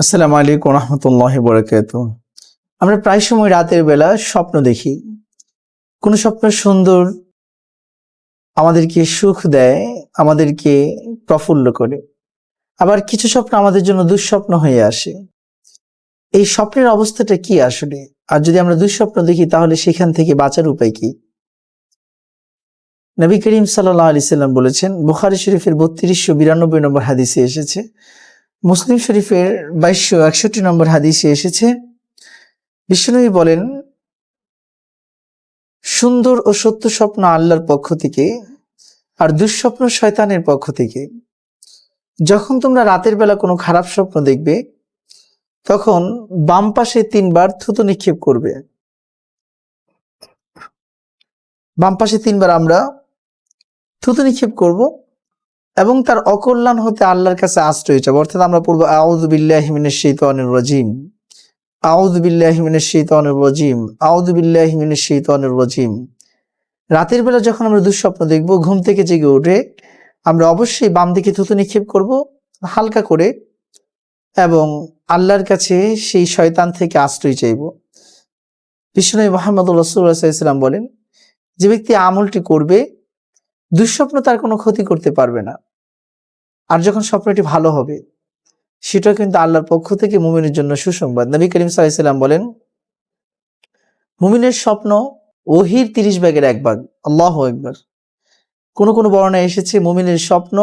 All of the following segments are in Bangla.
আসসালামু আলাইকুম রহমতুল্লাহি বরকাতুহু। আমরা প্রায় সময় রাতের বেলা স্বপ্ন দেখি। কোন স্বপ্ন সুন্দর, আমাদেরকে সুখ দেয়, আমাদেরকে প্রফুল্ল করে। আবার কিছু স্বপ্ন আমাদের জন্য দুঃস্বপ্ন হয়ে আসে। এই স্বপ্নের অবস্থাটা কি আসলে? আর যদি আমরা দুঃস্বপ্ন দেখি তাহলে সেখান থেকে বাঁচার উপায় কি? নবী করিম সাল্লাল্লাহু আলাইহি সাল্লাম বলেছেন, বুখারী শরীফের 3292 নম্বর হাদিসে এসেছে, মুসলিম শরীফের 2261 নম্বর হাদিসে এসেছে, বিশ্বনবী বলেন, সুন্দর ও সত্য স্বপ্ন আল্লাহর পক্ষ থেকে, আর দুঃস্বপ্ন শয়তানের পক্ষ থেকে। যখন তোমরা রাতের বেলা কোনো খারাপ স্বপ্ন দেখবে, তখন বাম পাশে 3 বার থুতু নিক্ষেপ করবে। বাম পাশে 3 বার আমরা থুতু নিক্ষেপ করব এবং তার অকল্যাণ হতে আল্লাহর কাছে আশ্রয় চাইব। অর্থাৎ আমরা পড়ব আউযু বিল্লাহি মিনাশ শাইতানির রাজিম, আউযু বিল্লাহি মিনাশ শাইতানির রাজিম, আউযু বিল্লাহি মিনাশ শাইতানির রাজিম। রাতের বেলা যখন আমরা দুঃস্বপ্ন দেখব, ঘুম থেকে জেগে উঠে আমরা অবশ্যই বাম দিকে থুতু নিক্ষেপ করব হালকা করে এবং আল্লাহর কাছে সেই শয়তান থেকে আশ্রয় চাইব। বিশ্বনবী মুহাম্মদ রাসূলুল্লাহ সাল্লাল্লাহু আলাইহি ওয়াসাল্লাম বলেন, যে ব্যক্তি আমলটি করবে দুঃস্বপ্ন তার কোনো ক্ষতি করতে পারবে না। আর যখন স্বপ্নটি ভালো হবে, সেটা কিন্তু আল্লাহর পক্ষ থেকে মুমিনের জন্য সুসংবাদ। নবী করিম সাল্লাল্লাহু আলাইহি ওয়াসাল্লাম বলেন, মুমিনের স্বপ্ন ওহীর 30 ভাগের 1 ভাগ। আল্লাহু আকবার। কোন কোন বর্ণনায় এসেছে মুমিনের স্বপ্ন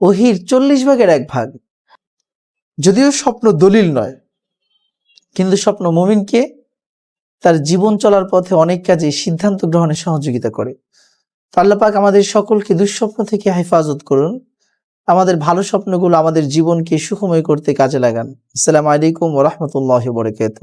ওহীর 40 ভাগের 1 ভাগ। যদিও স্বপ্ন দলিল নয়, কিন্তু স্বপ্ন মুমিনকে তার জীবন চলার পথে অনেক কাজে সিদ্ধান্ত গ্রহণে সহযোগিতা করে। আল্লাহ পাক আমাদের সকলকে দুঃস্বপ্ন থেকে হেফাজত করুন। আমাদের ভালো স্বপ্নগুলো আমাদের জীবনকে সুখময় করতে কাজে লাগান। আসসালামু আলাইকুম ওয়া রাহমাতুল্লাহি ওয়া বারাকাতুহু।